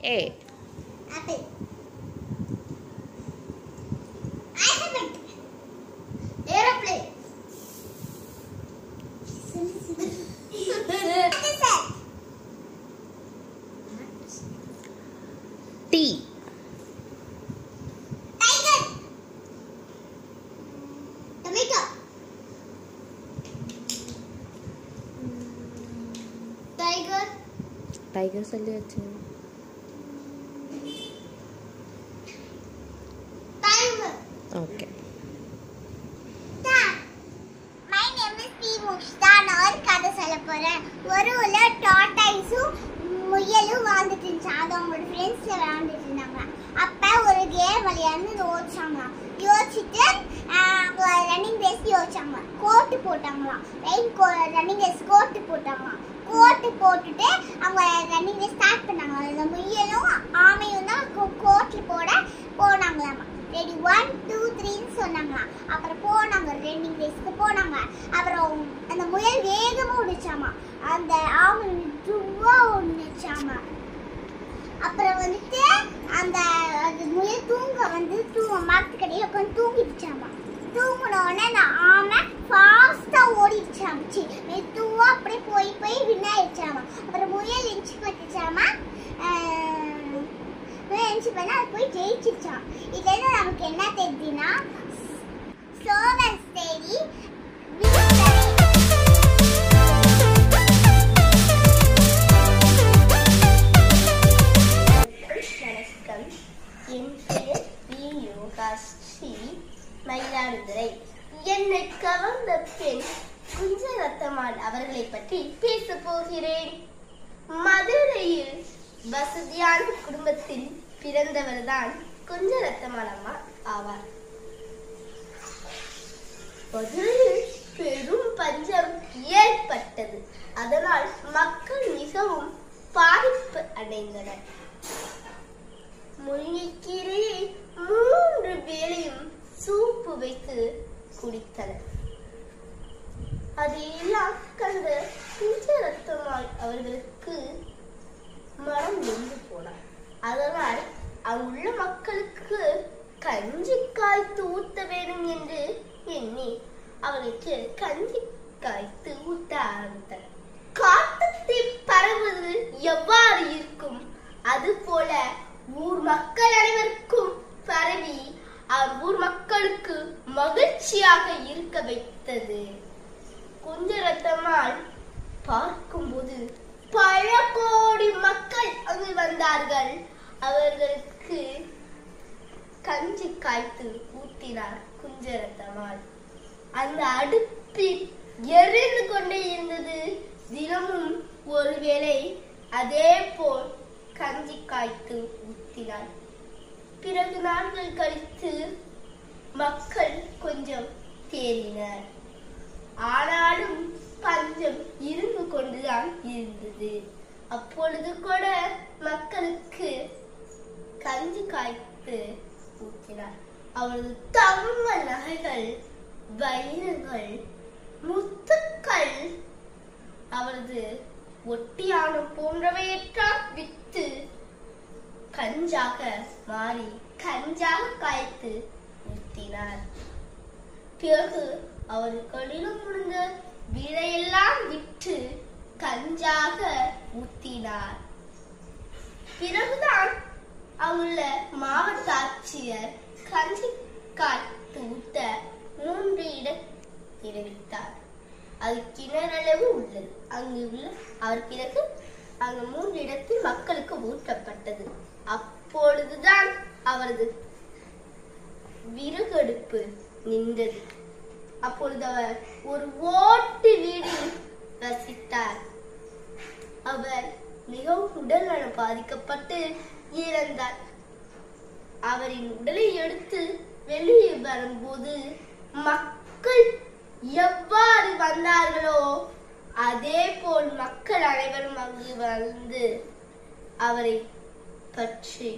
A. Apple. Alphabet. Aeroplane. T. Tiger. Tomato. Tiger. Tiger சொல்லியாச்சு. Tiger. Okay. My name is P. Mushta. நான் ஒரு கதை சொல்ல போறேன். ஒரு ஊர்ல டார்டாய்ஸும் முயலும் வாழ்ந்துட்டு இருந்துச்சு. அது அவங்களோட ஃப்ரெண்ட்ஸ்ல விளையாண்டுட்டு இருந்தாங்க. அப்ப ஒரு கேம் விளையாண்டு யோசிச்சாங்க. யோசிச்சுட்டு ரன்னிங் ரேஸ் யோசிச்சாங்க. கோட்டு போட்டாங்களாம். ரன்னிங் ரேஸ் கோட்டு போட்டாங்களாம். கோட்டு போட்டுட்டு அவங்க ரன்னிங் ரேஸ் ஸ்டார்ட் பண்ணாங்க. அந்த முயலும் ஆமையும் தான் கோட்டில் போட போனாங்களாமா. ரெடி 1 2 3 சொன்னாங்களாம். அப்புறம் போனாங்க, ரன்னிங் ரேஸ்க்கு போனாங்க. அப்புறம் அந்த முயல் வேகமா ஓடிச்சாமா. அந்த ஆமை மெதுவா ஓடிச்சாமா. அப்புறம் வந்துட்டு அந்த முயல் தூங்க மரத்துக்கடியில் உட்காந்து தூங்கிடுச்சாமா. தூங்கின உடனே அந்த ஆமை ஃபாஸ்டா ஓடிடுச்சாச்சு. மெதுவா அப்படியே போய் வின் ஆயிடுச்சாமா. அப்புறம் முயல் எஞ்சி பட்டுச்சாமா. பண்ணா அது போய் ஜெயிச்சிருச்சான். இதுல நமக்கு என்ன தெரியுதுன்னா சர்வன்ஸ் தேடி வணக்கம். என் பெயர் பி. யோகாஸ்ரீ மயிலாடுதுறை. என்னை கவர்ந்த பெண் குஞ்சரத்தம்மாள் அவர்களை பற்றி பேச போகிறேன். மதுரையில் வசதியான குடும்பத்தில் பிறந்தவர்தான் குஞ்சரத்தம்மாள் அம்மா ஆவார். மதுரையில் பெரும் பஞ்சம் ஏற்பட்டது. அதனால் மக்கள் மிகவும் பாதிப்பு அடைந்தனர். முருங்கைக்கீரையை 3 வேளையும் சூப்பு வைத்து குடித்தனர். அதையெல்லாம் கண்ட குஞ்சரத்தம்மாள் அவர்களுக்கு மனம் நொந்து போனார். அதனால் அங்குள்ள மக்களுக்கு கஞ்சி காய்த்து ஊத்த வேண்டும் என்று எண்ணி அவர்களுக்கு கஞ்சி காய்த்து ஊத்த ஆரம்பித்தார். காட்டுத்தீ பரவுவது எவ்வாறு இருக்கும், அது போல ஊர் மக்கள் அனைவருக்கும் பரவி ஊர் மக்களுக்கு மகிழ்ச்சியாக இருக்க வைத்தது. குஞ்சரத்தம்மாள் பார்க்கும்போது பல கோடி மக்கள் அங்கு வந்தார்கள். அவர்களுக்கு கஞ்சி காய்த்து ஊத்தினார் குஞ்சரத்தம்மாள். அந்த அடுப்பில் எரிந்து கொண்டே இருந்தது. தினமும் ஒருவேளை அதே போல் கஞ்சி காய்த்து ஊத்தினார். பிறகு நாட்கள் கழித்து மக்கள் கொஞ்சம் தேறினர். ஆனாலும் பஞ்சம் இருந்து கொண்டுதான் இருந்தது. அப்பொழுது கூட மக்களுக்கு கஞ்சி காய்த்து ஊற்றினார். அவரது தங்க நகைகள், வைரங்கள், முத்துக்கள், அவரது ஒட்டியானம் போன்றவையெல்லாம் வித்து கஞ்சாக மாறி கஞ்சாக காய்த்து ஊற்றினார். பிறகு அவர் களிலும் முடிந்த வீடையெல்லாம் விற்று கஞ்சாக ஊத்தினார். பிறகுதான் அங்குள்ள மாவட்ட ஆட்சியர் கஞ்சி காய்த்து ஊத்த 3 இடம் தெரிவித்தார். அது கிணறளவு உள்ளது. அவர் பிறகு அங்கு 3 இடத்தில் மக்களுக்கு ஊட்டப்பட்டது. அப்பொழுதுதான் அவரது விறகடுப்பு நின்றது. அப்பொழுது அவர் ஒரு ஓட்டு வீட்டில் வசித்தார். அவர் மிகவும் உடல்நலம் பாதிக்கப்பட்டு இறந்தார். அவரின் உடலை எடுத்து வெளியே வரும்போது மக்கள் எவ்வாறு வந்தார்களோ அதே போல் மக்கள் அனைவரும் அங்கு வந்து அவரை பற்றி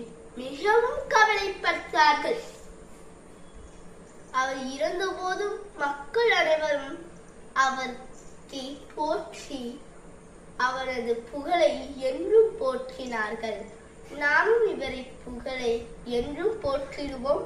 மிகவும் கவலைப்பட்டார்கள். அவர் இறந்த போதும் மக்கள் அனைவரும் அவரை போற்றி அவரது புகழை என்றும் போற்றினார்கள். நாமும் இவரை புகழை என்றும் போற்றிடுவோம்.